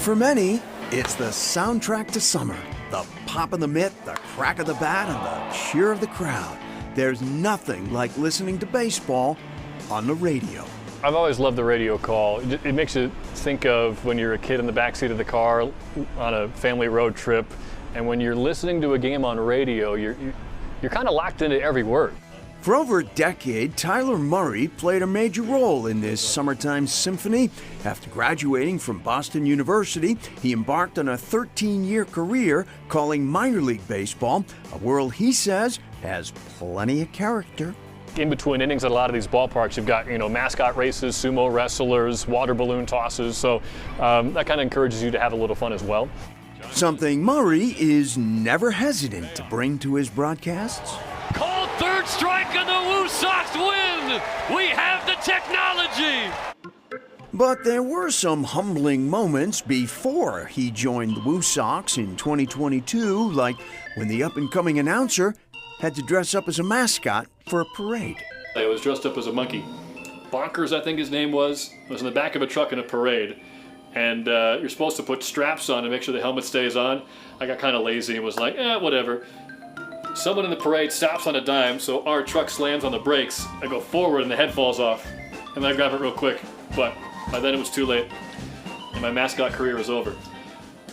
For many, it's the soundtrack to summer. The pop of the mitt, the crack of the bat, and the cheer of the crowd. There's nothing like listening to baseball on the radio. I've always loved the radio call. It makes you think of when you're a kid in the backseat of the car on a family road trip, and when you're listening to a game on radio, you're kind of locked into every word. For over a decade, Tyler Murray played a major role in this summertime symphony. After graduating from Boston University, he embarked on a 13-year career calling minor league baseball, a world he says has plenty of character. In between innings at a lot of these ballparks, you've got, mascot races, sumo wrestlers, water balloon tosses, so that kind of encourages you to have a little fun as well. Something Murray is never hesitant to bring to his broadcasts. Called third strike and the Woo Sox win! We have the technology! But there were some humbling moments before he joined the Woo Sox in 2022, like when the up-and-coming announcer had to dress up as a mascot for a parade. I was dressed up as a monkey. Bonkers, I think his name was in the back of a truck in a parade. And you're supposed to put straps on to make sure the helmet stays on. I got kind of lazy and was like, whatever. Someone in the parade stops on a dime, so our truck slams on the brakes. I go forward and the head falls off. And I grab it real quick. But by then it was too late. And my mascot career was over.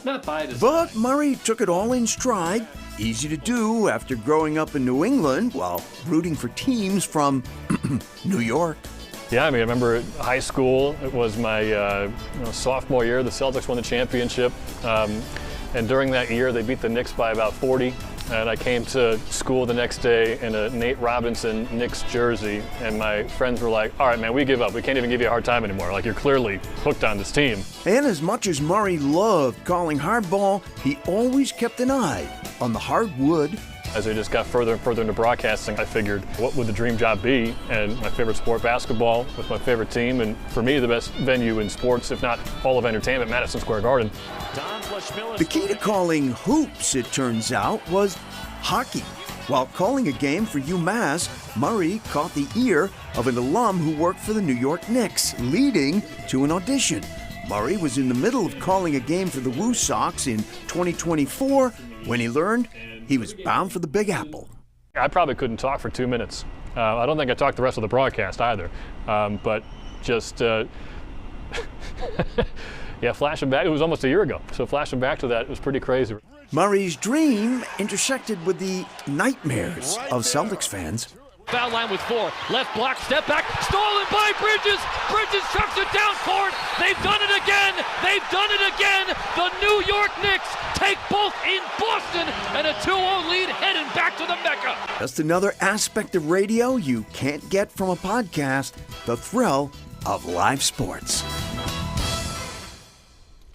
Not by design. But Murray took it all in stride. Easy to do after growing up in New England while rooting for teams from New York. Yeah, I remember high school, it was my sophomore year, the Celtics won the championship. And during that year, they beat the Knicks by about 40. And I came to school the next day in a Nate Robinson Knicks jersey. And my friends were like, all right, man, we give up. We can't even give you a hard time anymore. Like, you're clearly hooked on this team. And as much as Murray loved calling hardball, he always kept an eye on the hardwood. As I just got further and further into broadcasting, I figured, what would the dream job be? And my favorite sport, basketball, with my favorite team, and for me, the best venue in sports, if not all of entertainment, Madison Square Garden. The key to calling hoops, it turns out, was hockey. While calling a game for UMass, Murray caught the ear of an alum who worked for the New York Knicks, leading to an audition. Murray was in the middle of calling a game for the Woo Sox in 2024 when he learned he was bound for the Big Apple. I probably couldn't talk for 2 minutes. I don't think I talked the rest of the broadcast either. But just, yeah, flashing back, it was almost a year ago. So flashing back to that, it was pretty crazy. Murray's dream intersected with the nightmares of Celtics fans. Foul line with 4. Left block, step back, stolen by Bridges. Bridges chucks it down court. They've done it again. They've done it again. The New York Knicks take both in Boston and a 2-0 lead heading back to the Mecca. Just another aspect of radio you can't get from a podcast, the thrill of live sports.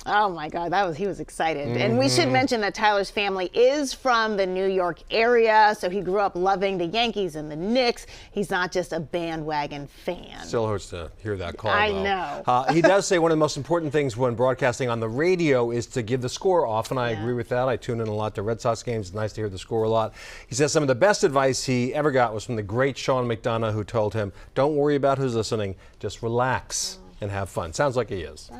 Oh my God, he was excited. And we should mention that Tyler's family is from the New York area, so he grew up loving the Yankees and the Knicks. He's not just a bandwagon fan. Still hurts to hear that call, I though. know. He does say one of the most important things when broadcasting on the radio is to give the score off, and I agree with that. I tune in a lot to Red Sox games. It's nice to hear the score a lot. He says some of the best advice he ever got was from the great Sean McDonough, who told him, don't worry about who's listening, just relax and have fun. Sounds like he is.